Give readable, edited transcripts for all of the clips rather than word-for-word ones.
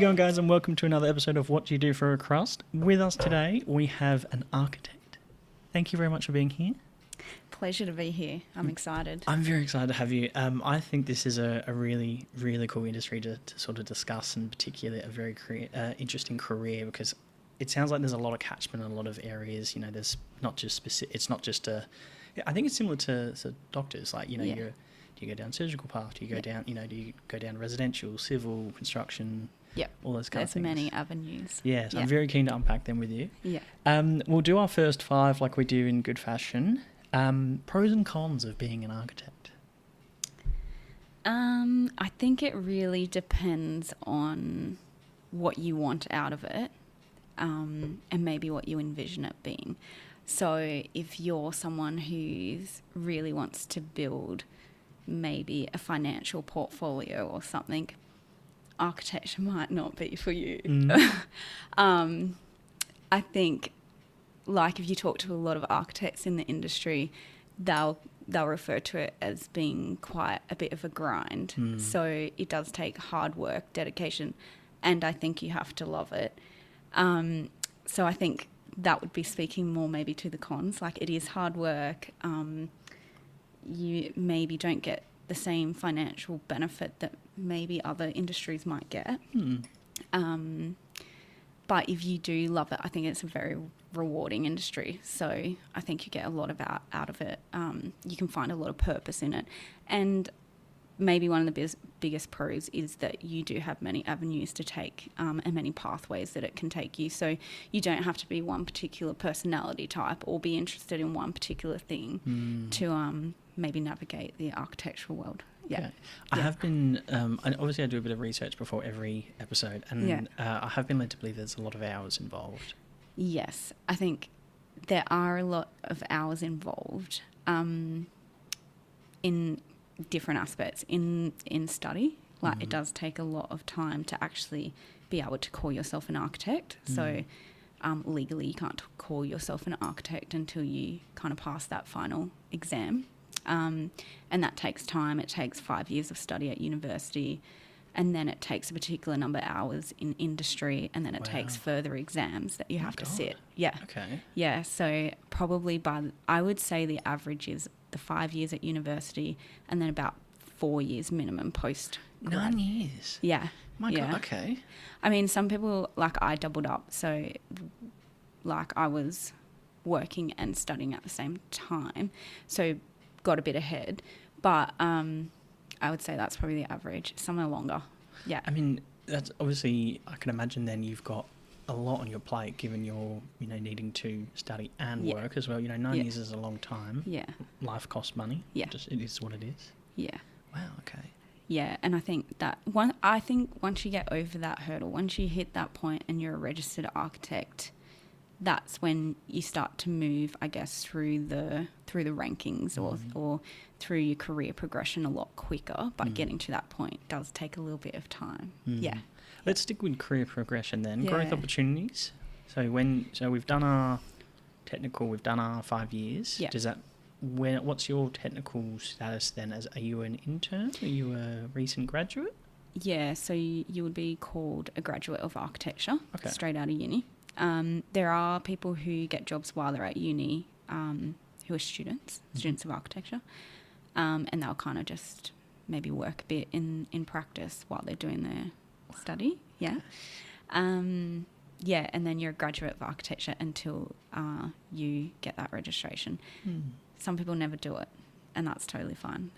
going, guys, and welcome to another episode of What Do You Do for a Crust? With us today, we have an architect. Thank you very much for being here. Pleasure to be here. I'm excited. I'm very excited to have you. I think this is a really, really cool industry to sort of discuss, and particularly a very interesting career, because it sounds like there's a lot of catchment in a lot of areas. You know, there's not just specific. It's not just a. I think it's similar to doctors. Like, you know, do you go down surgical path? Do you go down? You know, do you go down residential, civil, construction? Yep. All those kind of things. There's many avenues. Yes, I'm very keen to unpack them with you. Yeah. We'll do our first 5 like we do in good fashion. Pros and cons of being an architect. I think it really depends on what you want out of it, and maybe what you envision it being. So if you're someone who really wants to build maybe a financial portfolio or something, architecture might not be for you. I think, like, if you talk to a lot of architects in the industry, they'll refer to it as being quite a bit of a grind. So it does take hard work, dedication, and I think you have to love it. So I think that would be speaking more maybe to the cons. Like, it is hard work. You maybe don't get the same financial benefit that maybe other industries might get. But if you do love it, I think it's a very rewarding industry. So I think you get a lot out of it. You can find a lot of purpose in it. And maybe one of the biggest pros is that you do have many avenues to take, and many pathways that it can take you. So you don't have to be one particular personality type or be interested in one particular thing to maybe navigate the architectural world. Yeah. Okay. I have been, obviously I do a bit of research before every episode, and I have been led to believe there's a lot of hours involved. Yes, I think there are a lot of hours involved in different aspects. In study, like it does take a lot of time to actually be able to call yourself an architect. So legally you can't call yourself an architect until you kind of pass that final exam. And that takes time. It takes 5 years of study at university, and then it takes a particular number of hours in industry, and then it takes further exams that you have to sit. Yeah. Okay. Yeah, so probably I would say the average is the 5 years at university, and then about 4 years minimum post. 9 years? Yeah. My God, okay. I mean, some people, like, I doubled up, so like I was working and studying at the same time, so got a bit ahead, but I would say that's probably the average, somewhere longer. Yeah. I mean, that's obviously, I can imagine then you've got a lot on your plate, given you're, you know, needing to study and work as well. You know, 9 years is a long time. Yeah. Life costs money. Yeah. It is what it is. Yeah. Wow, okay. Yeah, and I think once you get over that hurdle, once you hit that point and you're a registered architect, that's when you start to move, I guess, through the rankings or through your career progression a lot quicker. But getting to that point does take a little bit of time. Yeah. Let's stick with career progression then. Yeah. Growth opportunities. So we've done our technical, we've done our 5 years. Yeah. What's your technical status then? Are you an intern? Are you a recent graduate? Yeah, so you would be called a graduate of architecture, straight out of uni. There are people who get jobs while they're at uni, who are students of architecture, and they'll kind of just maybe work a bit in practice while they're doing their study. Yeah. Yeah, and then you're a graduate of architecture until you get that registration. Some people never do it, and that's totally fine,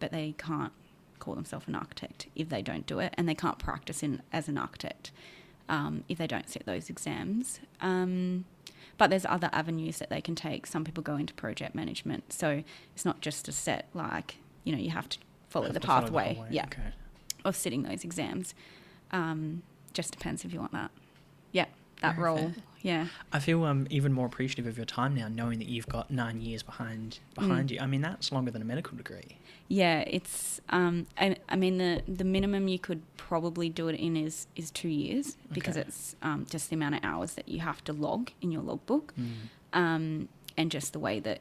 but they can't call themselves an architect if they don't do it, and they can't practice as an architect if they don't sit those exams. But there's other avenues that they can take. Some people go into project management. So it's not just a set, like, you know, you have to follow the pathway of sitting those exams. Just depends if you want that. Yeah, that Very role. Fair. Yeah. I feel even more appreciative of your time now, knowing that you've got 9 years behind you. I mean, that's longer than a medical degree. Yeah, it's. I mean, the minimum you could probably do it in is 2 years, because it's just the amount of hours that you have to log in your logbook, and just the way that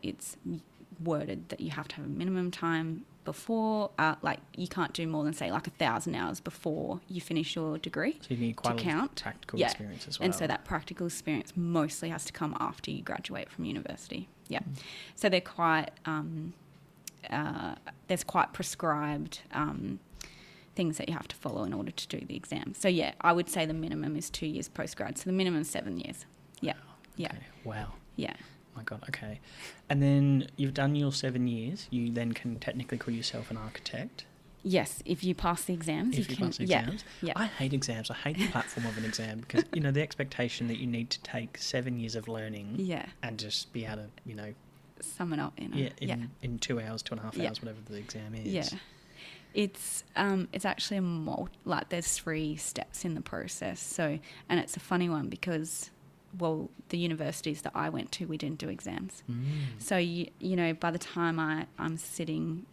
worded that you have to have a minimum time before, like you can't do more than say like 1,000 hours before you finish your degree. So you need quite a lot of practical experience as well. And so that practical experience mostly has to come after you graduate from university. Yeah. So they're quite, there's quite prescribed things that you have to follow in order to do the exam. So yeah, I would say the minimum is 2 years postgrad. So the minimum is 7 years. Yeah. Wow. Yeah. Okay. Wow. Yeah. My God, okay. And then you've done your 7 years, you then can technically call yourself an architect. Yes, if you pass the exams. If you pass the exams. Yeah. I hate exams. I hate the platform of an exam because, the expectation that you need to take 7 years of learning and just be able to, sum it up in in 2 hours, 2.5 hours, whatever the exam is. Yeah. It's actually there's 3 steps in the process. So, and it's a funny one because, well, the universities that I went to, we didn't do exams. So, by the time I'm sitting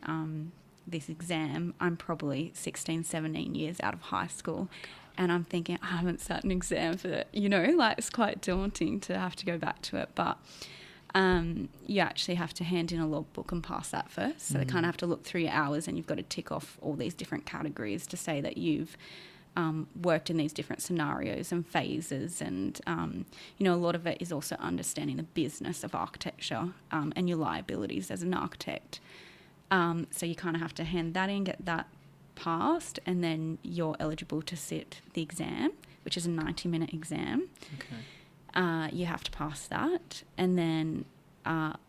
this exam, I'm probably 16, 17 years out of high school. And I'm thinking, I haven't sat an exam for it. It's quite daunting to have to go back to it. But you actually have to hand in a logbook and pass that first. So they kind of have to look through your hours and you've got to tick off all these different categories to say that you've worked in these different scenarios and phases. And, a lot of it is also understanding the business of architecture and your liabilities as an architect. So you kind of have to hand that in, get that passed, and then you're eligible to sit the exam, which is a 90-minute exam. Okay. You have to pass that, and then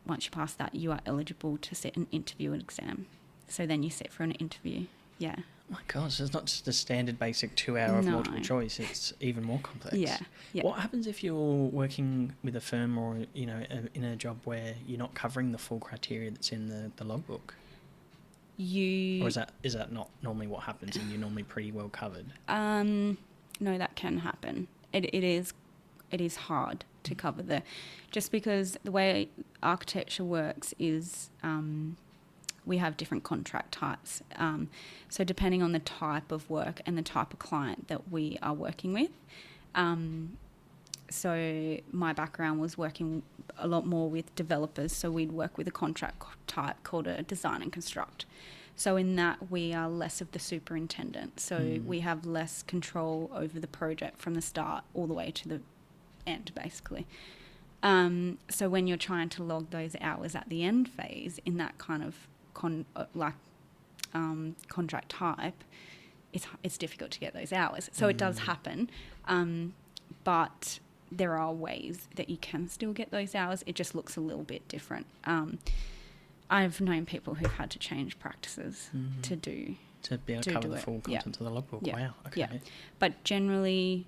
once you pass that, you are eligible to sit an interview exam. So then you sit for an interview. Yeah. Oh my gosh, it's not just a standard basic 2 hour of multiple choice, it's even more complex. Yeah. What happens if you're working with a firm or, in a job where you're not covering the full criteria that's in the logbook? Or is that not normally what happens and you're normally pretty well covered? No, that can happen. It is hard to cover just because the way architecture works is we have different contract types. So depending on the type of work and the type of client that we are working with. So my background was working a lot more with developers. So we'd work with a contract type called a design and construct. So in that, we are less of the superintendent. So we have less control over the project from the start all the way to the end, basically. So when you're trying to log those hours at the end phase in that kind of contract type, it's difficult to get those hours. So it does happen, but there are ways that you can still get those hours. It just looks a little bit different. I've known people who've had to change practices to be able to cover the full content of the logbook. Yeah. Wow. Okay. Yeah. But generally,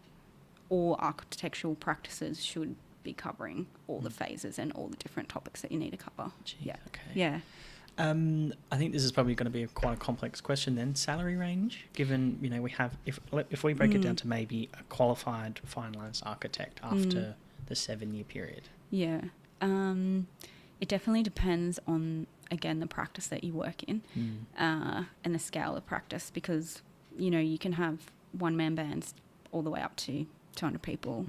all architectural practices should be covering all the phases and all the different topics that you need to cover. Gee, yeah. Okay. Yeah. I think this is probably going to be quite a complex question then. Salary range, given, we have, if we break it down to maybe a qualified finalised architect after the 7-year period. Yeah. It definitely depends on, again, the practice that you work in and the scale of practice because, you can have one-man bands all the way up to 200 people,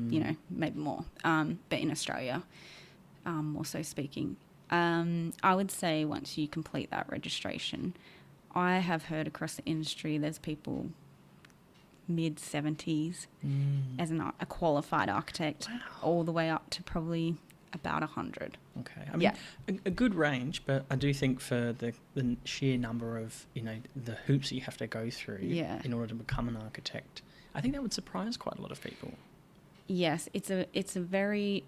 maybe more. But in Australia, more so speaking, I would say once you complete that registration, I have heard across the industry there's people mid-70s as a qualified architect all the way up to probably about 100. Okay. I mean, a good range, but I do think for the sheer number of, the hoops that you have to go through in order to become an architect, I think that would surprise quite a lot of people. Yes, it's a very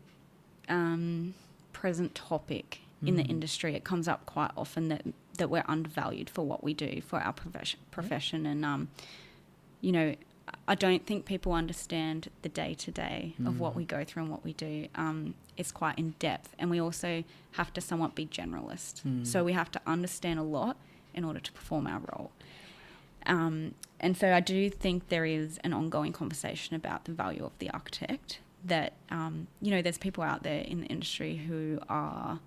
present topic in the industry. It comes up quite often that we're undervalued for what we do, for our profession. And, I don't think people understand the day-to-day of what we go through and what we do. It's quite in-depth. And we also have to somewhat be generalist. So we have to understand a lot in order to perform our role. And so I do think there is an ongoing conversation about the value of the architect that, there's people out there in the industry who are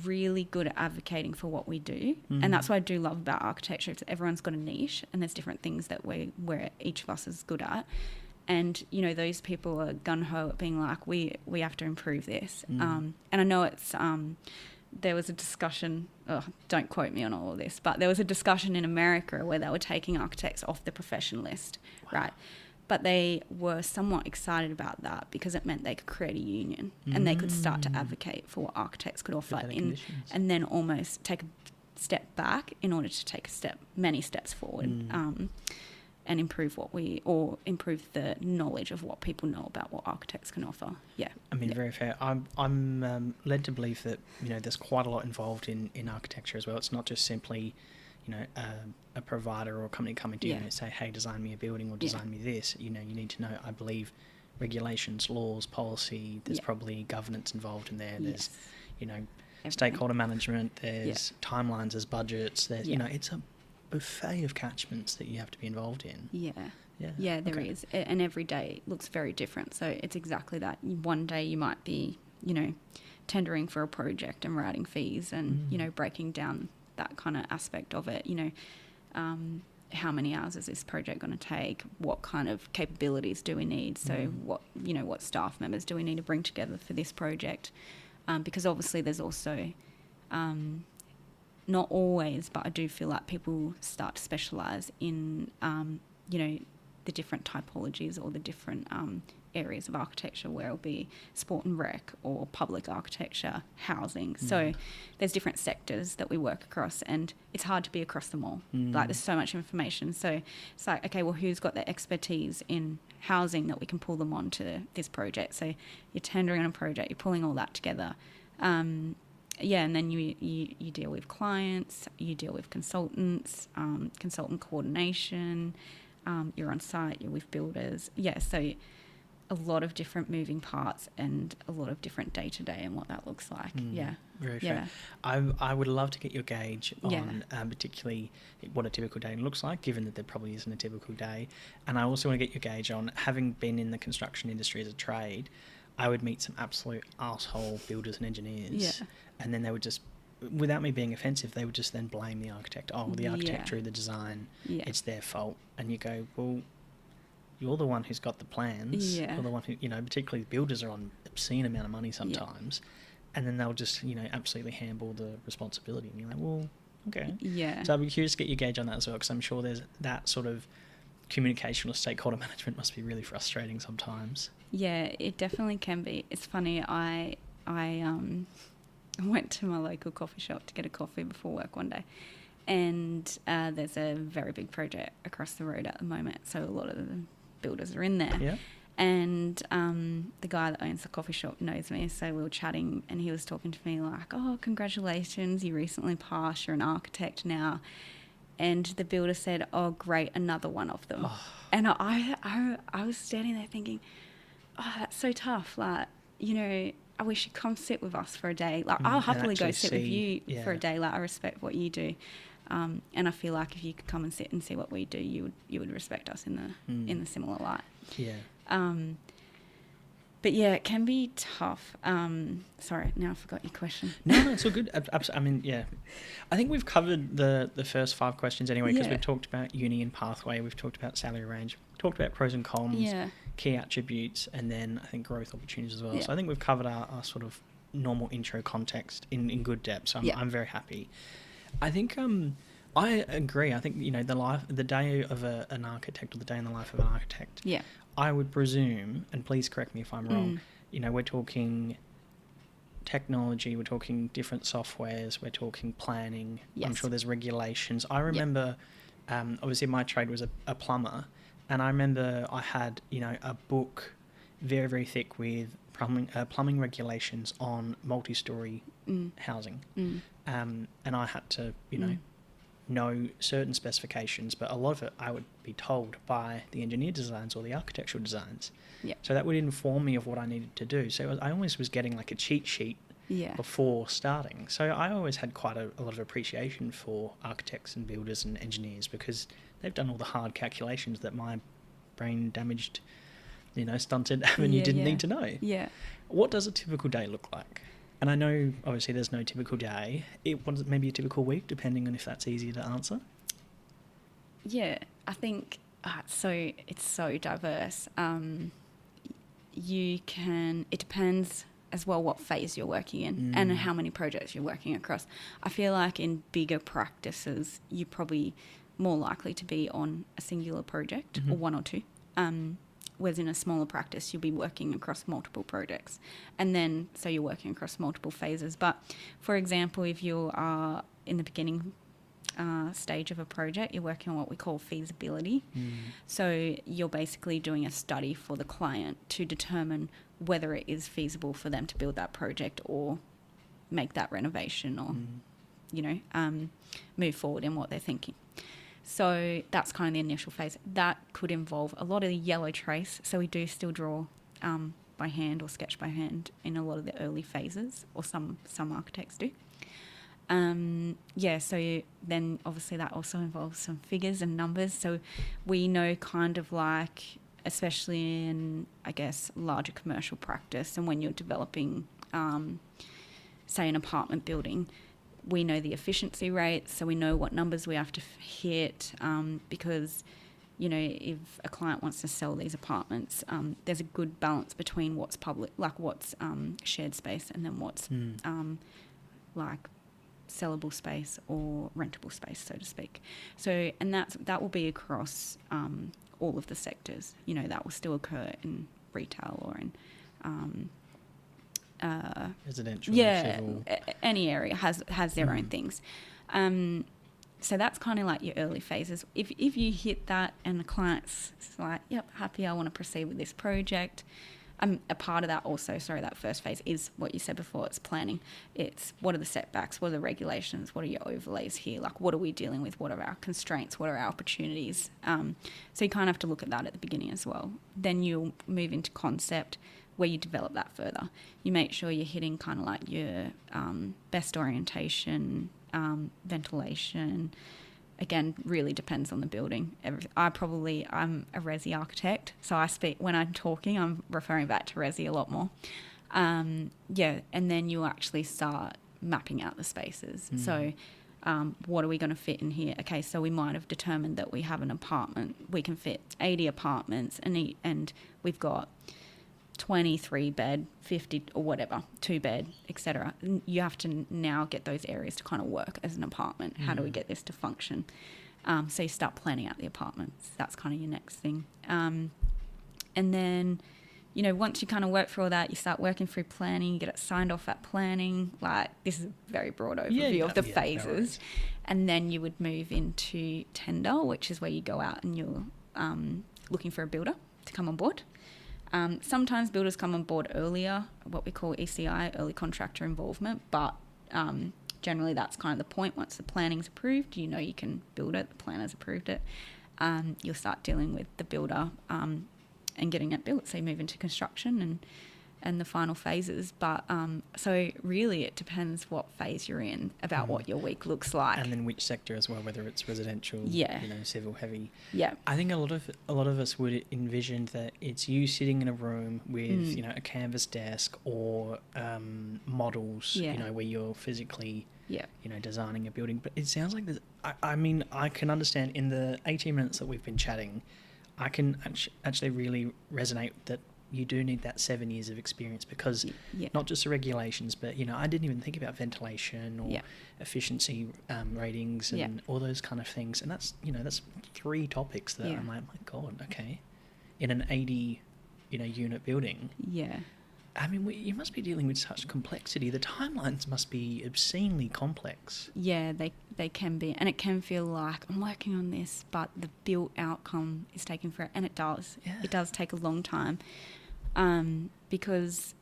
really good at advocating for what we do. And that's what I do love about architecture. It's everyone's got a niche and there's different things that where each of us is good at. And, those people are gung-ho at being like, we have to improve this. And I know it's there was a discussion, don't quote me on all of this, but there was a discussion in America where they were taking architects off the profession list, right? But they were somewhat excited about that because it meant they could create a union and they could start to advocate for what architects could offer and then almost take a step back in order to take many steps forward and improve improve the knowledge of what people know about what architects can offer. Yeah. I mean, very fair. I'm led to believe that, there's quite a lot involved in architecture as well. It's not just simply, a provider or a company coming to you and say, hey, design me a building or design me this. You need to know, I believe, regulations, laws, policy. There's probably governance involved in there. There's, stakeholder management. There's timelines. There's budgets. There's, it's a buffet of catchments that you have to be involved in. Yeah, there is. And every day looks very different. So it's exactly that. One day you might be, tendering for a project and writing fees and, breaking down that kind of aspect of it. How many hours is this project going to take? What kind of capabilities do we need? So what staff members do we need to bring together for this project? Because obviously there's also, not always, but I do feel like people start to specialise in, the different typologies or the different areas of architecture, where it'll be sport and rec or public architecture, housing. So there's different sectors that we work across, and it's hard to be across them all. Like, there's so much information. So it's like, okay, well, who's got the expertise in housing that we can pull them on to this project? So you're tendering on a project, you're pulling all that together. And then you deal with clients, you deal with consultants, consultant coordination, you're on site, you're with builders. So a lot of different moving parts and a lot of different day-to-day and what that looks like. Very fair. I would love to get your gauge on particularly what a typical day looks like, given that there probably isn't a typical day. And I also want to get your gauge on, having been in the construction industry as a trade, I would meet some absolute arsehole builders and engineers, and then they would just, without me being offensive, they would just then blame the architect. Oh, the architect drew the design, it's their fault. And you go, well, you're the one who's got the plans. You're the one who, particularly builders are on obscene amount of money sometimes, and then they'll just, absolutely handball the responsibility. And you're like, well, okay. So I'd be curious to get your gauge on that as well, because I'm sure there's that sort of communication or stakeholder management must be really frustrating sometimes. Yeah, it definitely can be. It's funny, I went to my local coffee shop to get a coffee before work one day, and there's a very big project across the road at the moment, so a lot of the builders are in there. And the guy that owns the coffee shop knows me, so we were chatting, and he was talking to me like, oh, congratulations, you recently passed, you're an architect now. And the builder said, oh, great, another one of them. And I was standing there thinking, oh, that's so tough. Like, I wish you'd come sit with us for a day. Like, I'll happily go sit with you for a day. Like, I respect what you do. And I feel like if you could come and sit and see what we do, you would respect us in the similar light. But yeah, it can be tough. Sorry, now I forgot your question. No, it's all good. I mean, I think we've covered the first 5 questions anyway, because we've talked about uni and pathway, we've talked about salary range, we've talked about pros and cons, key attributes, and then I think growth opportunities as well. So I think we've covered our sort of normal intro context in good depth. So I'm very happy. I think I agree. I think the day of an architect, or the day in the life of an architect. I would presume, and please correct me if I'm wrong. We're talking technology, we're talking different softwares, we're talking planning. I'm sure there's regulations. I remember, obviously my trade was a plumber, and I remember I had a book very, very thick with plumbing regulations on multi-story housing, and I had to know certain specifications, but a lot of it I would be told by the engineer designs or the architectural designs. So that would inform me of what I needed to do. So I always was getting like a cheat sheet before starting. So I always had quite a lot of appreciation for architects and builders and engineers, because they've done all the hard calculations that my brain damaged, stunted avenue didn't need to know. What does a typical day look like? And I know, obviously, there's no typical day. Maybe a typical week, depending on if that's easier to answer. Yeah, I think it's so diverse. It depends as well what phase you're working in and how many projects you're working across. I feel like in bigger practices, you're probably more likely to be on a singular project or one or two. Whereas in a smaller practice, you'll be working across multiple projects. And then, so you're working across multiple phases. But for example, if you are in the beginning stage of a project, you're working on what we call feasibility. So you're basically doing a study for the client to determine whether it is feasible for them to build that project or make that renovation or, move forward in what they're thinking. So that's kind of the initial phase. That could involve a lot of the yellow trace. So we do still draw by hand or sketch by hand in a lot of the early phases, or some architects do. So then obviously that also involves some figures and numbers. So we know kind of like, especially in, I guess, larger commercial practice, and when you're developing, say, an apartment building, we know the efficiency rates, so we know what numbers we have to hit, because, if a client wants to sell these apartments, there's a good balance between what's public, like what's shared space, and then what's like sellable space or rentable space, so to speak. So, and that will be across all of the sectors. That will still occur in retail or in residential, civil. Any area has their own things. So that's kind of like your early phases. If you hit that and the client's like, yep, happy, I want to proceed with this project. A part of that also, that first phase is what you said before, it's planning. It's what are the setbacks, what are the regulations, what are your overlays here, like what are we dealing with, what are our constraints, what are our opportunities. So you kind of have to look at that at the beginning as well. Then you'll move into concept, where you develop that further. You make sure you're hitting kind of like your best orientation, ventilation. Again, really depends on the building. I'm a resi architect, so when I'm talking, I'm referring back to resi a lot more. And then you actually start mapping out the spaces. So what are we going to fit in here? Okay, so we might have determined that we have an apartment. We can fit 80 apartments, and we've got 23 bed, 50 or whatever, 2 bed, etc. You have to now get those areas to kind of work as an apartment. How do we get this to function? So you start planning out the apartments. That's kind of your next thing. And then, once you kind of work through all that, you start working through planning, you get it signed off at planning. Like, this is a very broad overview of the phases. And then you would move into tender, which is where you go out and you're looking for a builder to come on board. Sometimes builders come on board earlier, what we call ECI, early contractor involvement, but generally that's kind of the point. Once the planning's approved, you can build it, the planner's approved it, you'll start dealing with the builder and getting it built. So you move into construction and the final phases. But so really it depends what phase you're in about what your week looks like. And then which sector as well, whether it's residential, civil, heavy. Yeah. I think a lot of us would envision that it's you sitting in a room with, a canvas desk or models, where you're physically, designing a building. But it sounds like I can understand in the 18 minutes that we've been chatting, I can actually really resonate that you do need that 7 years of experience, because not just the regulations, but, I didn't even think about ventilation or efficiency ratings and all those kind of things. And that's 3 topics that I'm like, my God, okay. In an 80, unit building. Yeah. I mean, you must be dealing with such complexity. The timelines must be obscenely complex. Yeah, they can be. And it can feel like I'm working on this, but the built outcome is taking forever. And it does. Yeah. It does take a long time. Because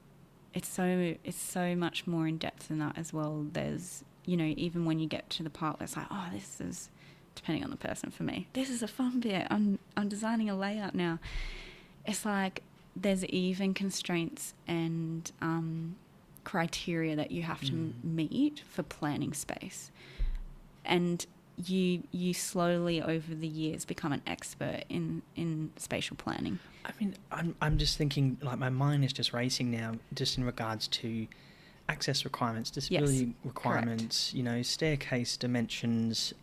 it's so much more in depth than that as well. There's, even when you get to the part where it's like, oh, this is, depending on the person, for me, this is a fun bit. I'm designing a layout now. It's like there's even constraints and criteria that you have to meet for planning space. And you slowly over the years become an expert in spatial planning. I mean, I'm just thinking, like, my mind is just racing now, just in regards to access requirements, disability requirements, correct. Staircase dimensions,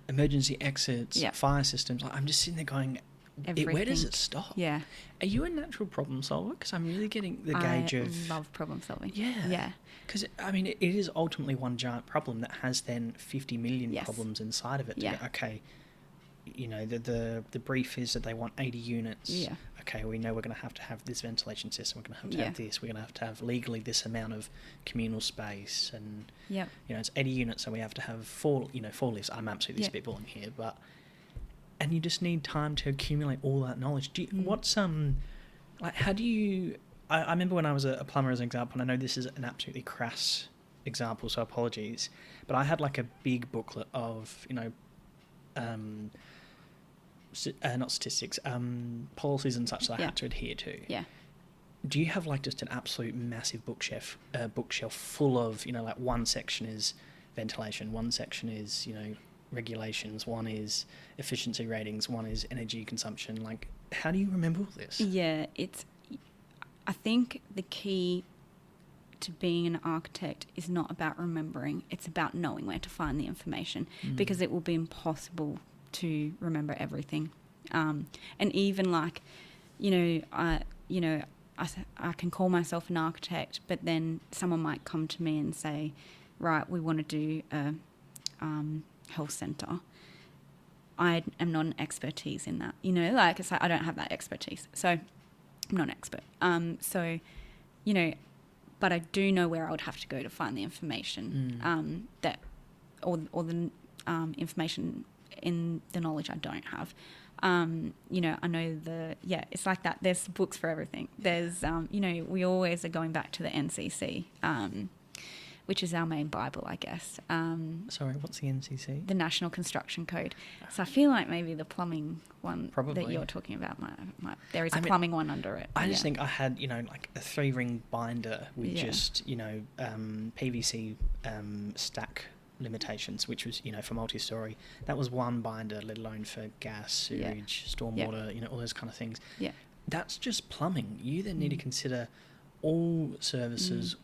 emergency exits, fire systems. Like, I'm just sitting there going, everything. Where does it stop? Yeah. Are you a natural problem solver? Because I'm really getting the gauge of... I love problem solving. Yeah. Yeah. Because, I mean, it is ultimately one giant problem that has then 50 million Yes. problems inside of it. Yeah. Go, okay, you know, the brief is that they want 80 units. Yeah. Okay, we know we're going to have this ventilation system. We're going to have this. We're going to have legally this amount of communal space. And, Yep. you know, it's 80 units, so we have to have four lifts. I'm absolutely spitballing here, but... And you just need time to accumulate all that knowledge. What's, like, how do you... I remember when I was a plumber as an example, and I know this is an absolutely crass example, so apologies, but I had like a big booklet of, you know, not statistics, policies and such that I had to adhere to. Yeah. Do you have like just an absolute massive bookshelf full of, you know, like one section is ventilation, one section is, you know, regulations, one is efficiency ratings, one is energy consumption? Like, how do you remember all this? Yeah, I think the key to being an architect is not about remembering, it's about knowing where to find the information, because it will be impossible to remember everything. And even like, I can call myself an architect, but then someone might come to me and say, right, we want to do a health centre. I am not an expertise in that, like it's like I don't have that expertise, so I'm not an expert. But I do know where I would have to go to find the information that, or the information in the knowledge I don't have. I know it's like that. There's books for everything. There's, we always are going back to the NCC, which is our main Bible, I guess. Sorry, what's the NCC? The National Construction Code. So I feel like maybe the plumbing one Probably. that you're talking about might there is a plumbing one under it. I just think I had, like a 3-ring binder with just, PVC stack limitations, which was, for multi-story. That was one binder, let alone for gas, sewage, stormwater, all those kind of things. Yeah. That's just plumbing. You then need to consider all services,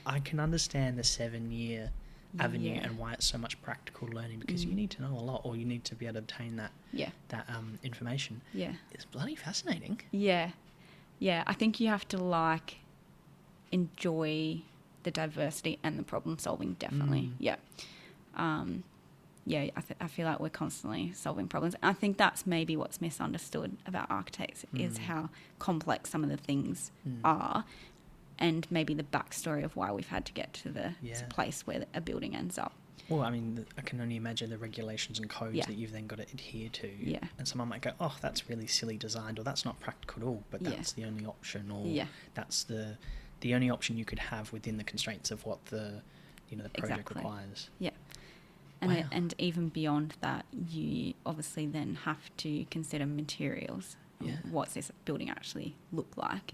I can understand the 7-year avenue and why it's so much practical learning, because you need to know a lot, or you need to be able to obtain that information. Yeah. It's bloody fascinating. Yeah. Yeah, I think you have to enjoy the diversity and the problem solving, definitely. Yeah. I feel like we're constantly solving problems. I think that's maybe what's misunderstood about architects is how complex some of the things are, and maybe the backstory of why we've had to get to the place where a building ends up. Well, I mean, I can only imagine the regulations and codes that you've then got to adhere to. Yeah. And someone might go, oh, that's really silly designed, or that's not practical at all, but that's the only option, or that's the only option you could have within the constraints of what the project requires. Yeah. And even beyond that, you obviously then have to consider materials. Yeah. What's this building actually look like?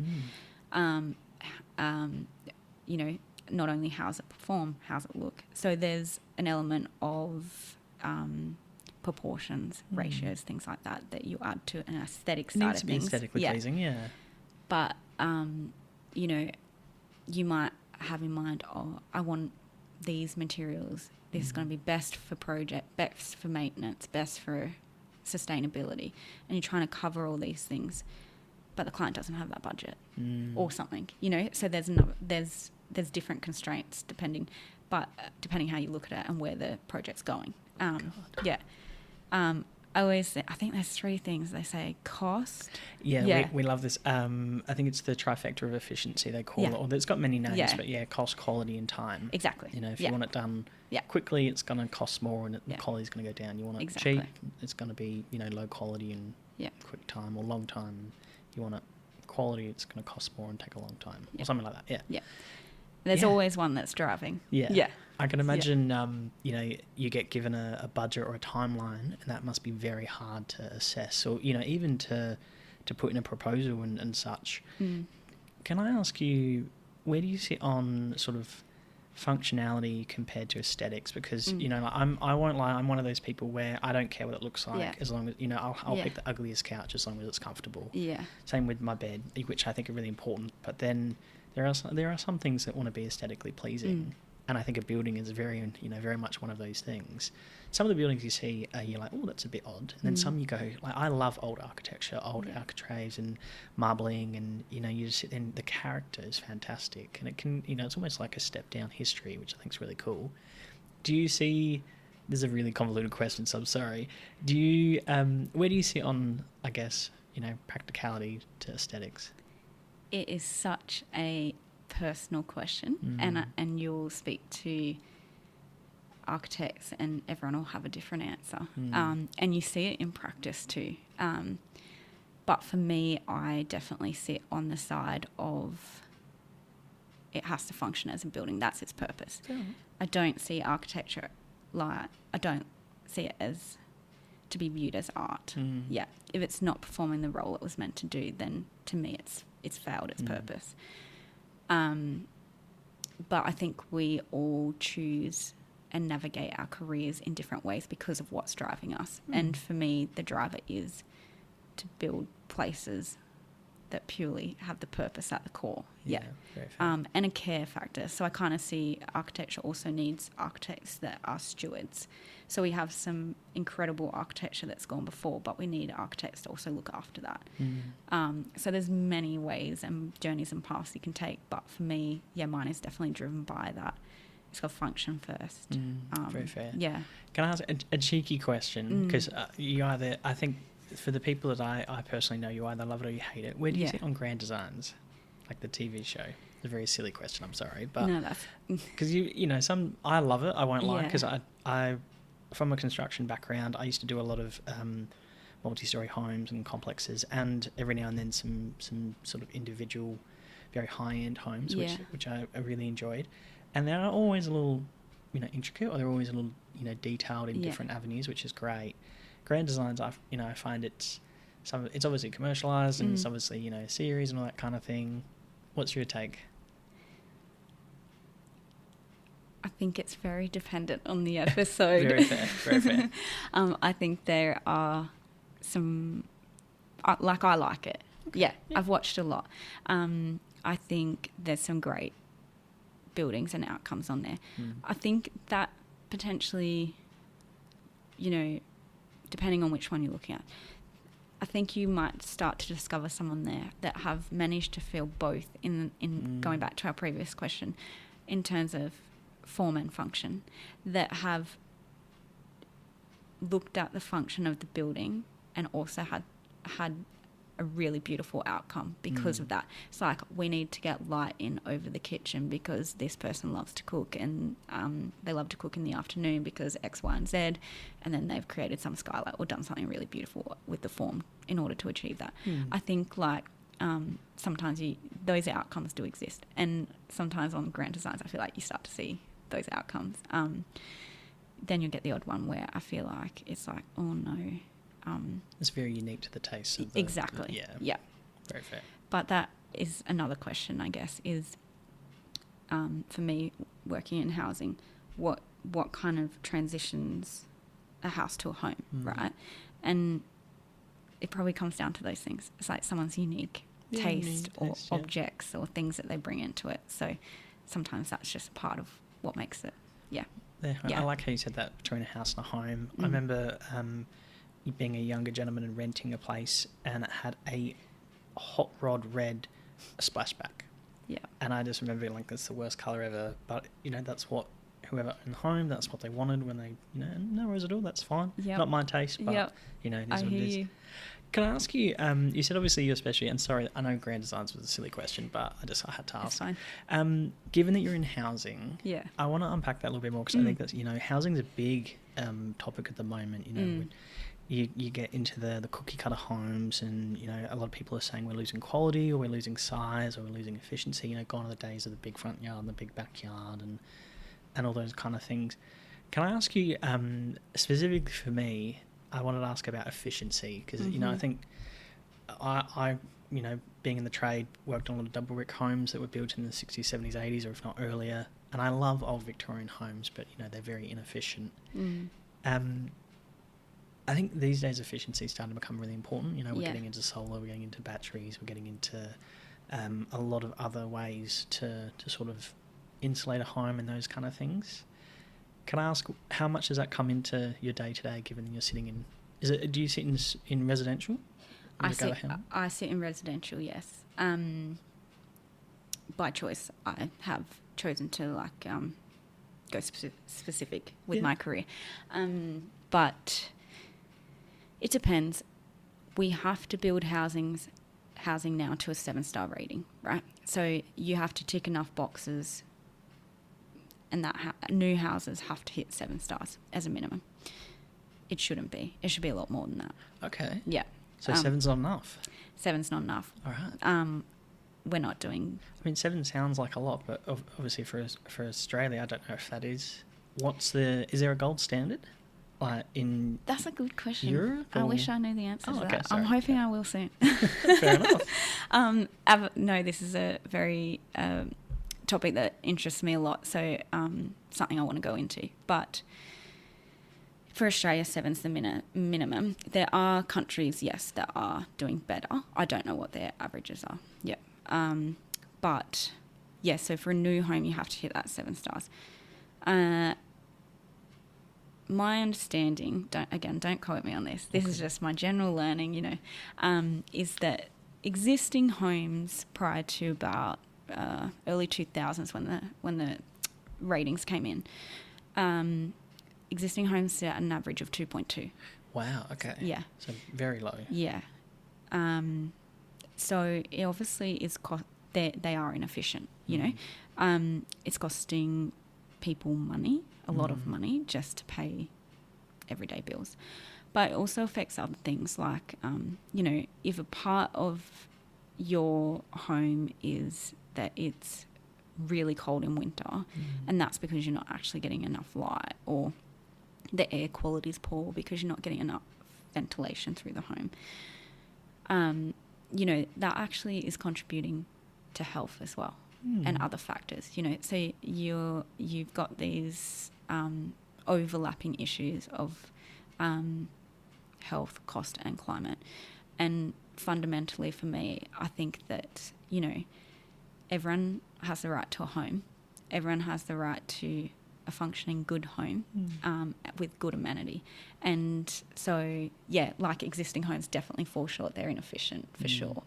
Not only how's it perform, how's it look. So there's an element of proportions, ratios, things like that you add to an aesthetic side of things. It needs to be aesthetically pleasing, yeah. But, you might have in mind, I want these materials. This is going to be best for project, best for maintenance, best for sustainability. And you're trying to cover all these things, but the client doesn't have that budget or something, so there's different constraints depending how you look at it and where the project's going. I think there's 3 things they say: cost. We love this. I think it's the trifecta of efficiency they call it, or it's got many names, but cost, quality, and time. Exactly. If you want it done quickly, it's going to cost more, and the quality's going to go down. You want it cheap, it's going to be low quality and quick time, or long time. You want it quality, it's going to cost more and take a long time, or something like that. Yeah. There's always one that's driving. Yeah. I can imagine, you get given a budget or a timeline, and that must be very hard to assess, or, even to put in a proposal and such. Can I ask you, where do you sit on sort of functionality compared to aesthetics? Because, I won't lie, I'm one of those people where I don't care what it looks like, as long as, I'll pick the ugliest couch as long as it's comfortable. Yeah. Same with my bed, which I think are really important. But then there are some things that want to be aesthetically pleasing. And I think a building is very, very much one of those things. Some of the buildings you see, you're like, oh, that's a bit odd. And then some you go, like, I love old architecture, old architraves and marbling, and, you just sit there and the character is fantastic. And it can, it's almost like a step down history, which I think is really cool. Do you see, this is a really convoluted question, so I'm sorry. Do you, where do you sit on, I guess, practicality to aesthetics? It is such a personal question, and you'll speak to architects and everyone will have a different answer. And you see it in practice too. But for me, I definitely sit on the side of it has to function as a building. That's its purpose. Yeah. I don't see architecture I don't see it as to be viewed as art. Yeah. If it's not performing the role it was meant to do, then to me it's failed its purpose. But I think we all choose and navigate our careers in different ways because of what's driving us. And for me, the driver is to build places that purely have the purpose at the core. Yeah. Very fair. And a care factor. So I kind of see architecture also needs architects that are stewards. So we have some incredible architecture that's gone before, but we need architects to also look after that. So there's many ways and journeys and paths you can take. But for me, mine is definitely driven by that. It's got to function first. Very fair. Yeah. Can I ask a cheeky question? Because you either, I think, for the people that I personally know, you either love it or you hate it. Where do you sit on Grand Designs, like the TV show? It's a very silly question. I'm sorry, but no, that's because some I love it. I won't lie, because I from a construction background, I used to do a lot of multi-story homes and complexes, and every now and then some sort of individual, very high-end homes, which I really enjoyed. And they're always a little, intricate, or they're always a little, detailed in different avenues, which is great. Grand Designs, I find it's obviously commercialised, and it's obviously, a series and all that kind of thing. What's your take? I think it's very dependent on the episode. Very fair, very fair. I think there are some, I like it. Okay. Yeah, I've watched a lot. I think there's some great buildings and outcomes on there. I think that potentially, depending on which one you're looking at, I think you might start to discover someone there that have managed to feel both in going back to our previous question, in terms of form and function, that have looked at the function of the building and also had a really beautiful outcome because of that. It's like, we need to get light in over the kitchen because this person loves to cook, and they love to cook in the afternoon because X, Y, and Z, and then they've created some skylight or done something really beautiful with the form in order to achieve that. I think sometimes those outcomes do exist, and sometimes on Grand Designs I feel like you start to see those outcomes. Then you'll get the odd one where I feel like it's like, oh no, it's very unique to the taste of exactly. Yeah. Very fair. But that is another question, I guess, is for me, working in housing, what kind of transitions a house to a home, right? And it probably comes down to those things. It's like someone's unique taste or objects or things that they bring into it. So sometimes that's just part of what makes it. Yeah. I like how you said that, between a house and a home. I remember being a younger gentleman and renting a place, and it had a hot rod red splashback. Yeah. And I just remember being like, that's the worst colour ever. But, that's what whoever owned the home, that's what they wanted when they, no worries at all, that's fine. Yep. Not my taste, but, it is what it is. You. Can I ask you, you said obviously you're especially, and sorry, I know Grand Designs was a silly question, but I had to ask. It's fine. Given that you're in housing, I want to unpack that a little bit more, because I think that, housing's a big topic at the moment, You get into the cookie cutter homes, and a lot of people are saying we're losing quality, or we're losing size, or we're losing efficiency. Gone are the days of the big front yard and the big backyard, and all those kind of things. Can I ask you, specifically for me, I wanted to ask about efficiency, because I think I being in the trade, worked on a lot of double brick homes that were built in the 60s, 70s, 80s, or if not earlier, and I love old Victorian homes, but they're very inefficient. I think these days efficiency is starting to become really important. We're getting into solar, we're getting into batteries, we're getting into a lot of other ways to sort of insulate a home and those kind of things. Can I ask how much does that come into your day to day? Given you're sitting in, do you sit in residential? I sit in residential, yes. By choice, I have chosen to go specific with my career, but it depends. We have to build housing now to a 7-star rating, right? So you have to tick enough boxes, and that new houses have to hit 7 stars as a minimum. It shouldn't be. It should be a lot more than that. Okay. Yeah. So 7's not enough? 7's not enough. All right. We're not doing... I mean, 7 sounds like a lot, but obviously for Australia, I don't know if that is. Is there a gold standard? That's a good question. Europe? I wish I knew the answer to that. Okay, sorry. I'm hoping I will soon. Fair enough. No, this is a very topic that interests me a lot, so something I want to go into. But for Australia, 7's the minimum. There are countries, yes, that are doing better. I don't know what their averages are. Yeah. But, yeah, so for a new home, you have to hit that 7 stars. My understanding, don't quote me on this. This is just my general learning, is that existing homes prior to about early 2000s when the ratings came in, existing homes sit at an average of 2.2. Wow. Okay. Yeah. So very low. Yeah. So it obviously is they are inefficient. It's costing people money, a lot of money, just to pay everyday bills. But it also affects other things like, if a part of your home is that it's really cold in winter, and that's because you're not actually getting enough light, or the air quality is poor because you're not getting enough ventilation through the home, that actually is contributing to health as well. And other factors, so you've got these overlapping issues of health, cost and climate. And fundamentally for me, I think that, everyone has the right to a home. Everyone has the right to a functioning good home with good amenity. And so, yeah, existing homes definitely fall short. They're inefficient for sure.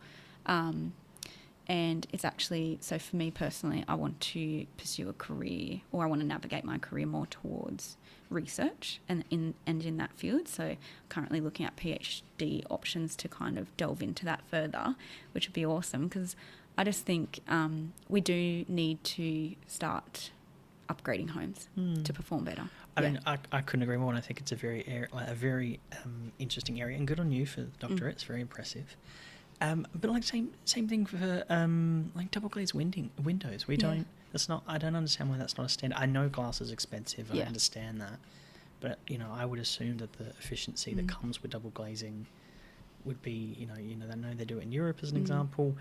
And it's actually, so for me personally, I want to pursue a career, or I want to navigate my career more towards research and in that field. So currently looking at PhD options to kind of delve into that further, which would be awesome, because I just think we do need to start upgrading homes to perform better. I mean, I couldn't agree more, and I think it's a very interesting area, and good on you for the doctorate. It's very impressive. But same thing for double glazed windows. I don't understand why that's not a standard. I know glass is expensive. I understand that, but I would assume that the efficiency that comes with double glazing would be I know they do it in Europe as an example.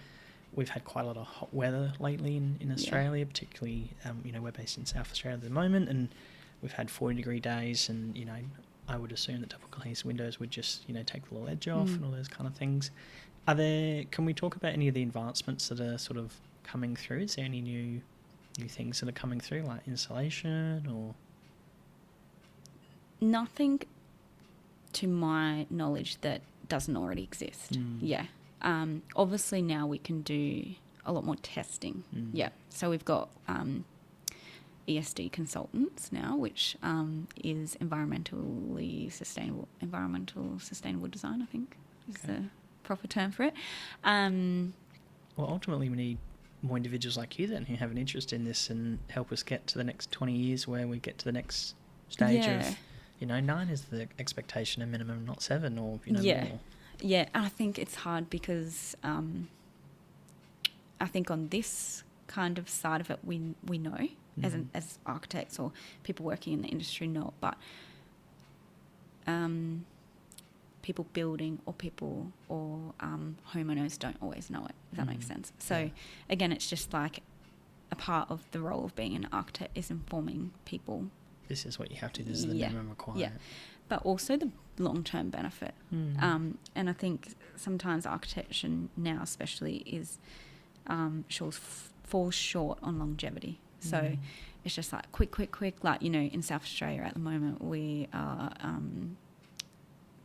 We've had quite a lot of hot weather lately in Australia, particularly we're based in South Australia at the moment, and we've had 40-degree days, and I would assume that double glazed windows would just take the little edge off and all those kind of things. Can we talk about any of the advancements that are sort of coming through? Is there any new things that are coming through, like insulation or? Nothing to my knowledge that doesn't already exist. Yeah. Obviously now we can do a lot more testing. Yeah. So we've got ESD consultants now, which is environmental sustainable design, I think is the proper term for it. Well, ultimately we need more individuals like you then who have an interest in this and help us get to the next 20 years where we get to the next stage of 9 is the expectation, a minimum, not 7 or more. Yeah, and I think it's hard because I think on this kind of side of it we know as architects or people working in the industry know, but people building or homeowners don't always know it, if that makes sense. So again, it's just like a part of the role of being an architect is informing people. This is what you have to do. This is the minimum requirement. Yeah, but also the long-term benefit. And I think sometimes architecture now especially is falls short on longevity. So it's just like quick. Like, you know, in South Australia at the moment, we are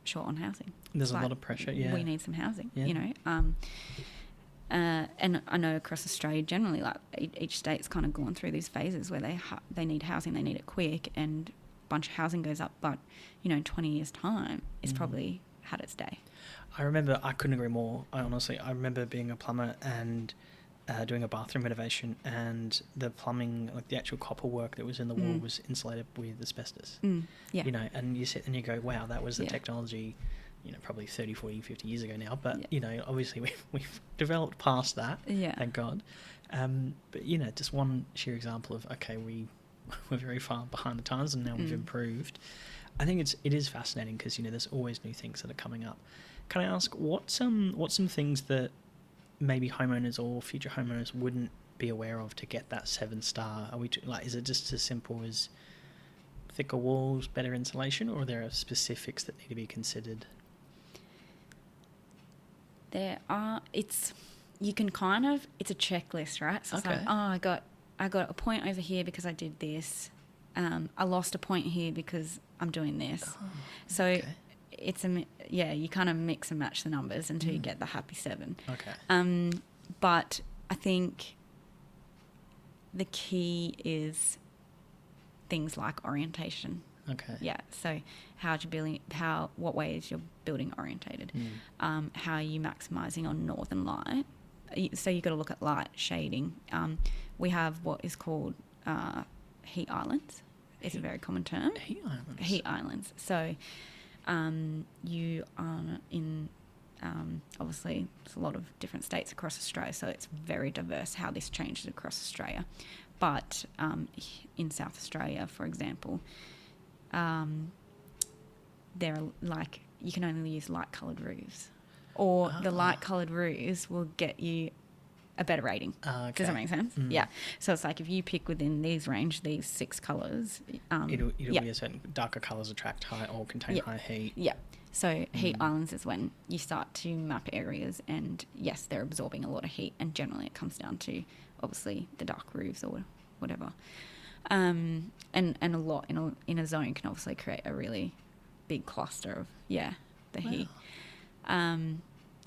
short on housing. There's a lot of pressure, yeah. We need some housing, Yeah. you know. And I know across Australia generally, like each state's kind of gone through these phases where they need housing, they need it quick, and a bunch of housing goes up. But, you know, in 20 years' time, it's probably had its day. I couldn't agree more. I remember being a plumber and doing a bathroom renovation, and the plumbing, like the actual copper work that was in the wall was insulated with asbestos. Yeah. You know, and you sit and you go, wow, that was the technology, you know, probably 30, 40, 50 years ago now. But, you know, obviously we've developed past that, thank God. But, you know, just one sheer example of, okay, we're very far behind the times and now we've improved. I think it is fascinating because, you know, there's always new things that are coming up. Can I ask, what's some things that maybe homeowners or future homeowners wouldn't be aware of to get that 7-star? Is it just as simple as thicker walls, better insulation, or are there specifics that need to be considered? There are. It's a checklist, right? So it's like, I got a point over here because I did this. I lost a point here because I'm doing this. It's you kind of mix and match the numbers until you get the happy 7. Okay. But I think the key is things like orientation. Okay. Yeah. So what way is your building orientated? How are you maximising on northern light? So you've got to look at light shading. We have what is called heat islands. It's a very common term. Heat islands. Heat islands. So you are in, obviously, there's a lot of different states across Australia, so it's very diverse how this changes across Australia. But in South Australia, for example, there are you can only use light-coloured roofs, or the light-coloured roofs will get you a better rating. Okay. Does that make sense? Yeah. So it's like if you pick within these 6 colours, it'll be a certain darker colours attract high or contain high heat. Yeah. So heat islands is when you start to map areas, and yes, they're absorbing a lot of heat, and generally it comes down to obviously the dark roofs or whatever. And a lot in a zone can obviously create a really big cluster of the heat.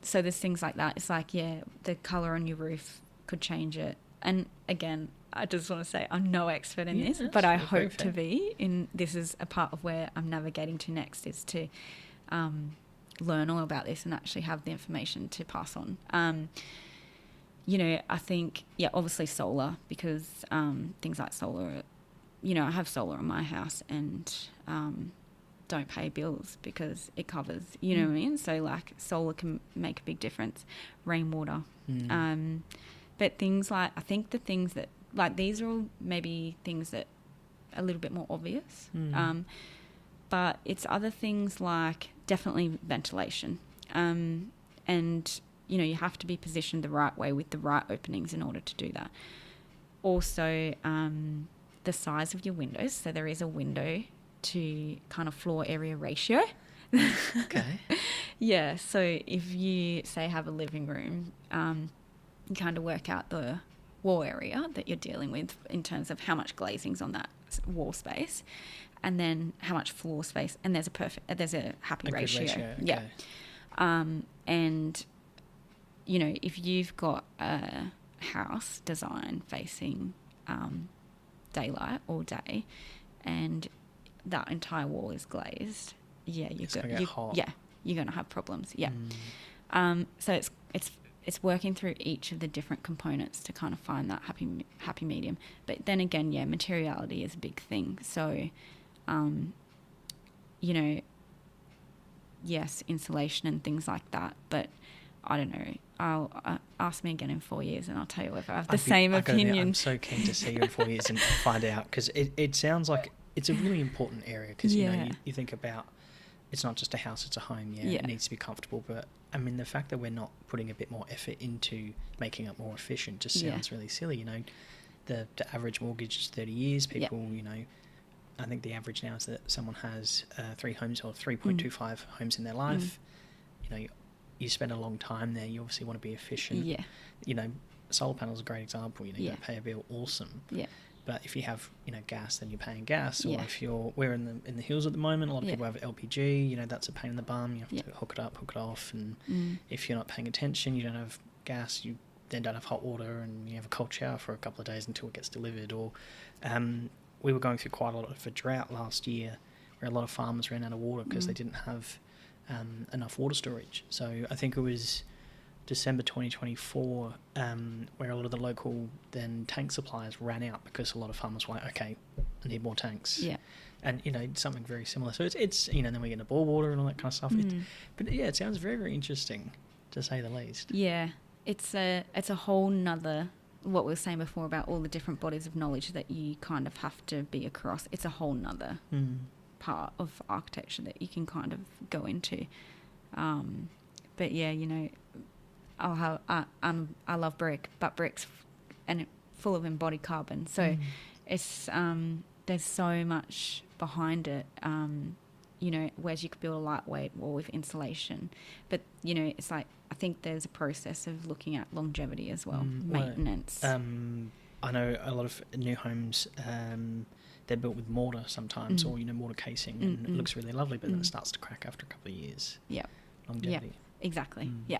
So there's things like that. It's like, the colour on your roof could change it. And again, I just want to say I'm no expert in this, but I hope to be. This is a part of where I'm navigating to next, is to learn all about this and actually have the information to pass on. You know, I think, obviously solar, because things like solar, you know, I have solar in my house and don't pay bills because it covers, you know what I mean? So like solar can make a big difference. Rainwater. But things like, I think the things that, like, these are all maybe things that are a little bit more obvious. But it's other things like definitely ventilation. And, you know, you have to be positioned the right way with the right openings in order to do that. Also, the size of your windows. So there is a window to kind of floor area ratio. Okay. Yeah. So if you say have a living room, you kind of work out the wall area that you're dealing with in terms of how much glazing's on that wall space, and then how much floor space. And there's a happy ratio. Okay. Yeah. And you know, if you've got a house design facing daylight all day, and that entire wall is glazed, you're going to have problems. Yeah. So it's working through each of the different components to kind of find that happy medium. But then again, materiality is a big thing. So, you know, yes, insulation and things like that, but I don't know. I'll ask me again in 4 years and I'll tell you if I have the same opinion. I'm so keen to see you in 4 years and find out, because it sounds like it's a really important area, because you know, you think about, it's not just a house, it's a home. It needs to be comfortable, but I mean, the fact that we're not putting a bit more effort into making it more efficient just sounds really silly. You know, the average mortgage is 30 years. People, you know, I think the average now is that someone has 3 homes or 3.25 homes in their life. You know, you spend a long time there. You obviously want to be efficient. You know, solar panels are a great example. You know, you don't pay a bill. Awesome. but if you have, you know, gas, then you're paying gas. Or Yeah. if we're in the hills at the moment, a lot of Yeah. people have LPG, you know, that's a pain in the bum. You have Yeah. to hook it up, hook it off. And if you're not paying attention, you don't have gas, you then don't have hot water, and you have a cold shower for a couple of days until it gets delivered. Or we were going through quite a lot of a drought last year where a lot of farmers ran out of water because they didn't have enough water storage. So I think it was December 2024 where a lot of the local then tank suppliers ran out because a lot of farmers were like, okay, I need more tanks. Yeah. And, you know, something very similar. So it's you know, then we get into bore water and all that kind of stuff. But yeah, it sounds very, very interesting, to say the least. Yeah. It's a whole nother, what we were saying before about all the different bodies of knowledge that you kind of have to be across. It's a whole nother part of architecture that you can kind of go into. But yeah, you know, I love brick, but brick's full of embodied carbon. So it's there's so much behind it. You know, whereas you could build a lightweight wall with insulation, but you know, it's like I think there's a process of looking at longevity as well, maintenance. I know a lot of new homes. They're built with mortar sometimes, or, you know, mortar casing, and it looks really lovely, but then it starts to crack after a couple of years. Yeah. Longevity. Yeah, exactly. Yeah.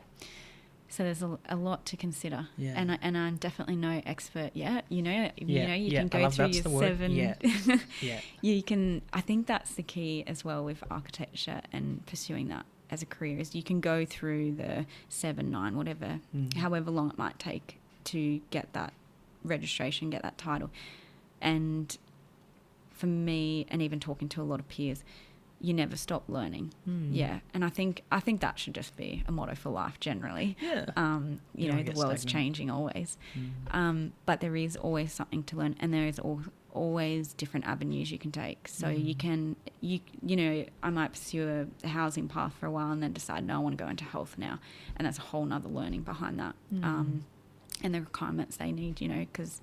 So there's a lot to consider. Yeah. And I'm definitely no expert yet. You know, you Yeah. can go through your 7. Yeah. Yeah. You can. I think that's the key as well with architecture and pursuing that as a career is you can go through the 7, 9, whatever, however long it might take to get that registration, get that title. And for me, and even talking to a lot of peers, you never stop learning. Yeah. And I think that should just be a motto for life generally. Yeah. You know, the world's changing always. But there is always something to learn, and there is always different avenues you can take. So you know, I might pursue a housing path for a while and then decide, no, I want to go into health now. And that's a whole nother learning behind that. And the requirements they need, you know, because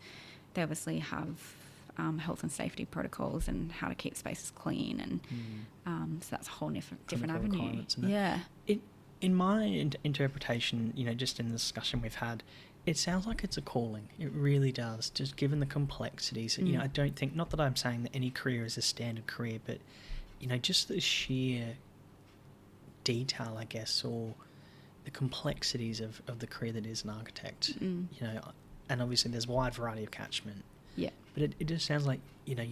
they obviously have health and safety protocols and how to keep spaces clean, and so that's a whole different avenue. Yeah. In my interpretation, you know, just in the discussion we've had, it sounds like it's a calling. It really does. Just given the complexities, you know, I don't think, not that I'm saying that any career is a standard career, but, you know, just the sheer detail, I guess, or the complexities of the career that is an architect, you know, and obviously there's a wide variety of catchment. Yeah. But it just sounds like, you know,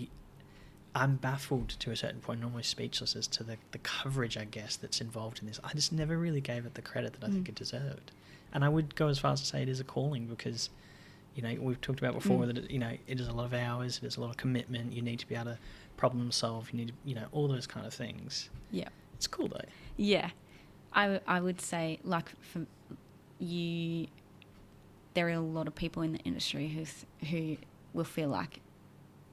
I'm baffled to a certain point, almost speechless as to the coverage, I guess, that's involved in this. I just never really gave it the credit that I think it deserved. And I would go as far as to say it is a calling because, you know, we've talked about before that, you know, it is a lot of hours, it is a lot of commitment. You need to be able to problem solve. You need to, you know, all those kind of things. Yeah. It's cool, though. Yeah. I would say, like, for you, there are a lot of people in the industry who will feel like,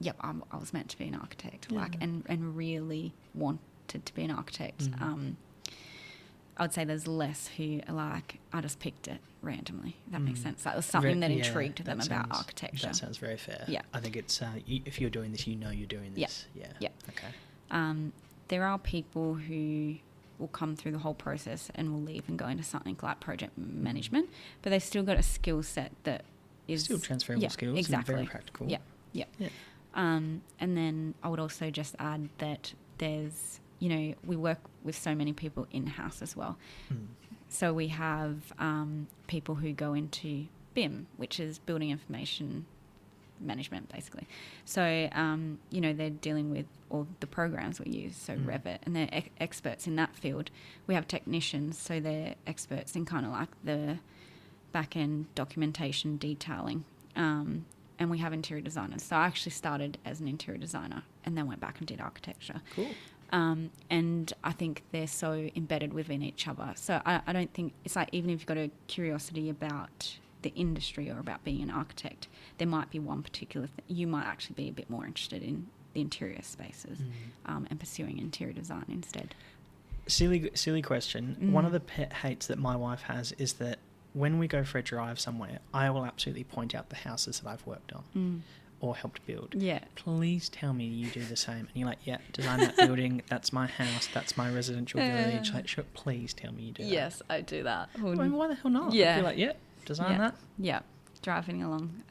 yep, I was meant to be an architect, like, and really wanted to be an architect. I would say there's less who are like, I just picked it randomly. If that makes sense. That was something that intrigued them about architecture. That sounds very fair. Yeah. I think it's, if you're doing this, you know you're doing this. Yeah. Okay. There are people who will come through the whole process and will leave and go into something like project management, but they've still got a skill set that is still transferable skills, exactly. and very practical. Yeah. And then I would also just add that there's, you know, we work with so many people in-house as well. So we have people who go into BIM, which is Building Information Management, basically. So, you know, they're dealing with all the programs we use, so Revit, and they're experts in that field. We have technicians, so they're experts in kind of like the back-end documentation, detailing. And we have interior designers. So I actually started as an interior designer and then went back and did architecture. Cool. And I think they're so embedded within each other. So I don't think, it's like even if you've got a curiosity about the industry or about being an architect, there might be one particular thing. You might actually be a bit more interested in the interior spaces and pursuing interior design instead. Silly question. One of the pet hates that my wife has is that when we go for a drive somewhere, I will absolutely point out the houses that I've worked on or helped build. Yeah. Please tell me you do the same. And you're like, yeah, design that building. That's my house. That's my residential village. Like, sure, please tell me you do that. Yes, I do that. I mean, why the hell not? Yeah. I'd be like, yeah, design that. Yeah. Driving along.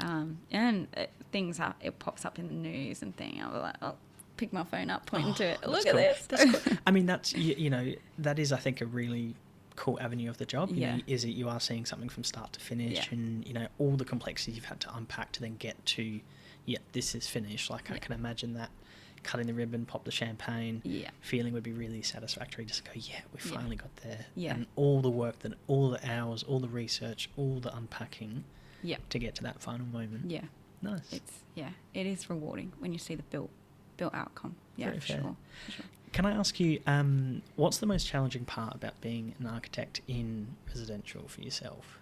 And it pops up in the news and thing. I'll be like, I'll pick my phone up, pointing to it. Look at cool. this. That's cool. I mean, that's, you know, that is, I think, a really cool avenue of the job. You know, is that you are seeing something from start to finish, and, you know, all the complexities you've had to unpack to then get to, this is finished. Like, I can imagine that cutting the ribbon, pop the champagne, feeling would be really satisfactory. Just go, we finally got there. And all the work, all the hours, all the research, all the unpacking to get to that final moment. Yeah. Nice. It is rewarding when you see the built outcome. Yeah, for sure. Can I ask you, what's the most challenging part about being an architect in residential for yourself?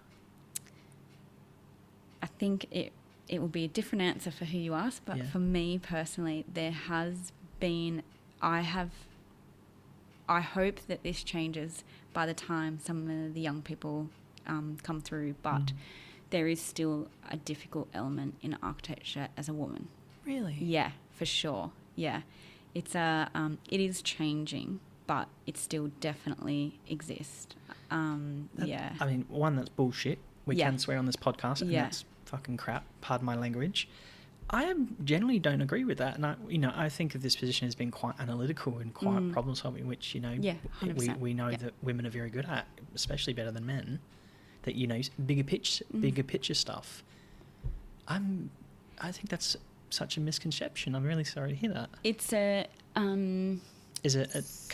I think it will be a different answer for who you ask, but for me personally, there has been, I hope that this changes by the time some of the young people come through, but there is still a difficult element in architecture as a woman. Really? Yeah, for sure. Yeah. It's it is changing, but it still definitely exists. I mean, one, that's bullshit. We can swear on this podcast, and that's fucking crap. Pardon my language. I generally don't agree with that, and I think of this position as being quite analytical and quite problem solving, which we know that women are very good at, especially better than men. That bigger picture stuff. I think that's such a misconception. I'm really sorry to hear that. It's can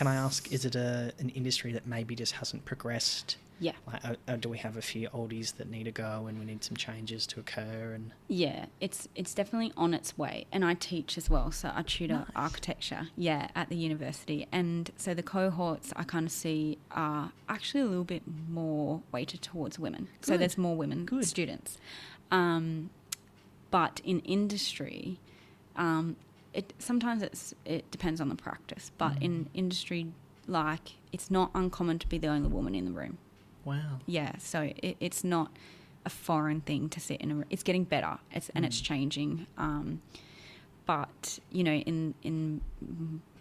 I ask, is it an industry that maybe just hasn't progressed? Yeah. Like, do we have a few oldies that need to go and we need some changes to occur? And yeah, it's definitely on its way. And I teach as well, so I tutor architecture, at the university. And so the cohorts I kind of see are actually a little bit more weighted towards women. Good. So there's more women students. But in industry, sometimes it depends on the practice. But in industry, like, it's not uncommon to be the only woman in the room. Wow. Yeah, so it's not a foreign thing to sit in a room. It's getting better, and it's changing. But, in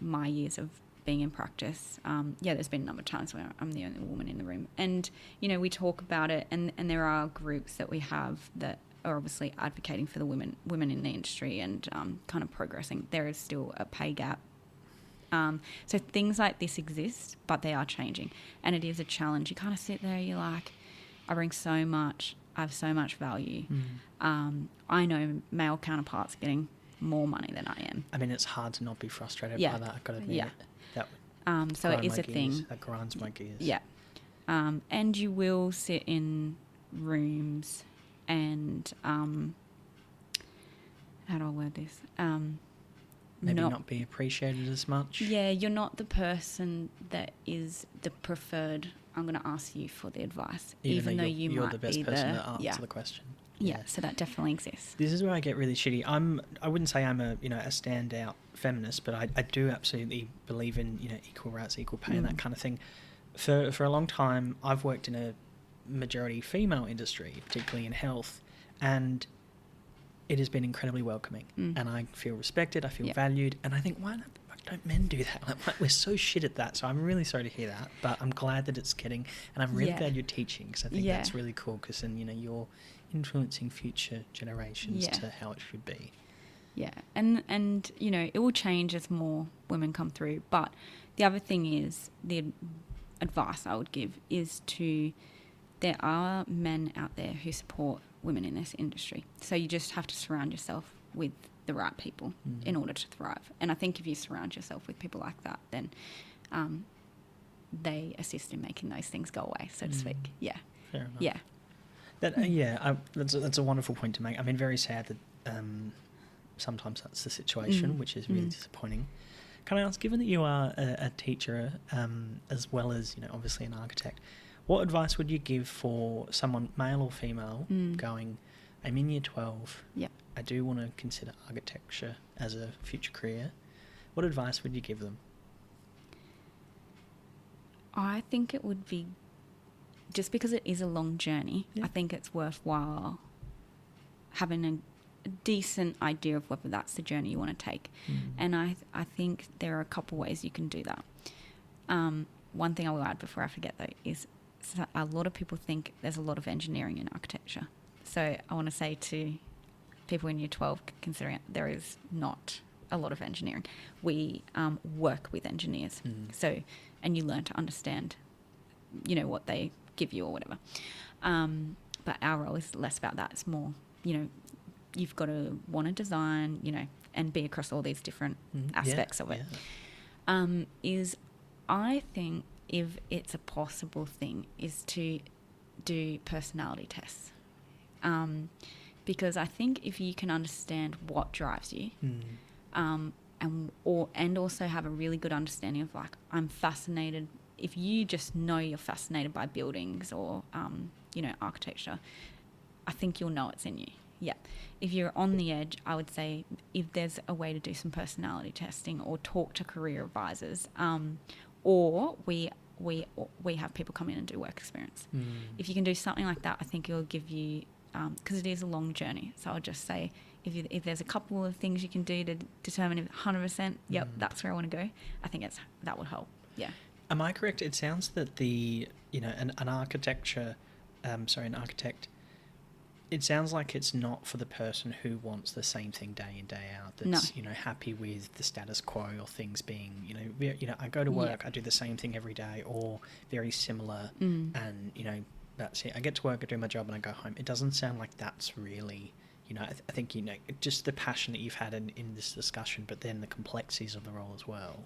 my years of being in practice, there's been a number of times where I'm the only woman in the room. And, we talk about it, and there are groups that we have that are obviously advocating for the women in the industry and kind of progressing. There is still a pay gap. So things like this exist, but they are changing. And it is a challenge. You kind of sit there, you're like, I bring so much, I have so much value. I know male counterparts getting more money than I am. I mean, it's hard to not be frustrated by that, I've got to admit. So it is a thing. That grinds my gears. Yeah. And you will sit in rooms and, how do I word this? Maybe not be appreciated as much. Yeah, you're not the person that is the preferred, I'm going to ask you for the advice, even though you're the best person to answer the question. Yeah, so that definitely exists. This is where I get really shitty. I wouldn't say I'm a standout feminist, but I do absolutely believe in equal rights, equal pay, and that kind of thing. For a long time, I've worked in a majority female industry, particularly in health, and it has been incredibly welcoming, and I feel respected, I feel valued, and I think, why don't men do that? Like, we're so shit at that, so I'm really sorry to hear that, but I'm glad that it's getting, and I'm really glad you're teaching, because I think that's really cool, because then, you're influencing future generations to how it should be. Yeah, and it will change as more women come through, but the other thing is, the advice I would give is there are men out there who support women in this industry. So you just have to surround yourself with the right people in order to thrive. And I think if you surround yourself with people like that, then they assist in making those things go away, so to speak. Yeah. Fair enough. Yeah. That's a wonderful point to make. I mean, very sad that sometimes that's the situation, which is really disappointing. Can I ask, given that you are a teacher as well as, obviously an architect, what advice would you give for someone, male or female, going, I'm in year 12, I do want to consider architecture as a future career. What advice would you give them? I think it would be, just because it is a long journey, I think it's worthwhile having a decent idea of whether that's the journey you want to take. And I think there are a couple ways you can do that. One thing I will add before I forget, though, is a lot of people think there's a lot of engineering in architecture. So I want to say to people in year 12, considering there is not a lot of engineering. We work with engineers. So, and you learn to understand, you know, what they give you or whatever. But our role is less about that. It's more, you know, you've got to want to design, you know, and be across all these different aspects of it. Is I think if it's a possible thing is to do personality tests. Because I think if you can understand what drives you, and also have a really good understanding of, like, I'm fascinated. If you just know you're fascinated by buildings or you know, architecture, I think you'll know it's in you. Yeah. If you're on the edge, I would say if there's a way to do some personality testing or talk to career advisors, or we have people come in and do work experience. If you can do something like that, I think it'll give you, because it is a long journey. So I'll just say, if there's a couple of things you can do to determine if 100%, yep, that's where I want to go, I think that would help. Yeah. Am I correct? It sounds that an architect, it sounds like it's not for the person who wants the same thing day in, day out. That's, you know, happy with the status quo or things being, I go to work, I do the same thing every day or very similar, and, you know, that's it. I get to work, I do my job, and I go home. It doesn't sound like that's really, you know, I think, you know, just the passion that you've had in this discussion, but then the complexities of the role as well.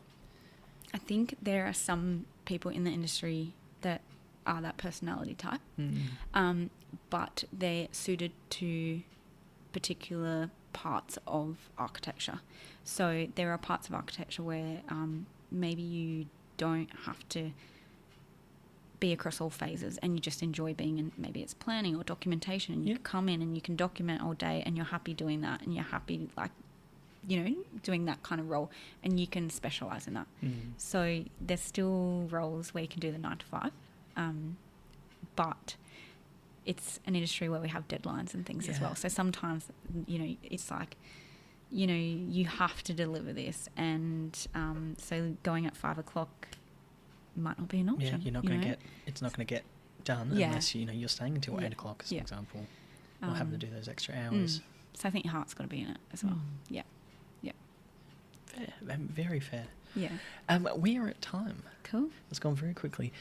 I think there are some people in the industry that are that personality type, but they're suited to particular parts of architecture. So there are parts of architecture where maybe you don't have to be across all phases and you just enjoy being in, maybe it's planning or documentation, and you come in and you can document all day and you're happy doing that, and you're happy, like, you know, doing that kind of role, and you can specialise in that. So there's still roles where you can do the 9 to 5, but it's an industry where we have deadlines and things as well. So sometimes, you know, it's like, you know, you have to deliver this, and so going at 5 o'clock might not be an option. Yeah, you're not going to it's not going to get done unless, you know, you're staying until 8 o'clock, as an example, or having to do those extra hours. So I think your heart's got to be in it as well. Yeah. Fair, very fair. Yeah. We are at time. Cool. It's gone very quickly.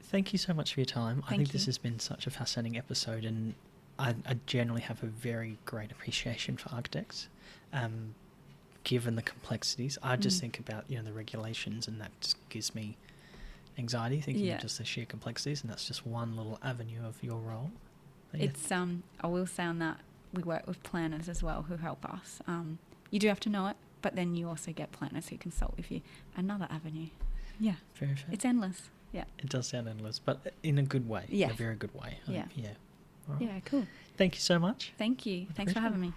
Thank you so much for your time. I think this has been such a fascinating episode, and I generally have a very great appreciation for architects, given the complexities. I just think about, you know, the regulations, and that just gives me anxiety thinking of just the sheer complexities, and that's just one little avenue of your role. But it's I will say on that, we work with planners as well who help us. You do have to know it, but then you also get planners who consult with you. Another avenue. Yeah. Very fair. It's endless. Yeah. It does sound endless, but in a good way. Yeah. In a very good way. Yeah. All right. Yeah, cool. Thank you so much. Thank you. Thanks for having me.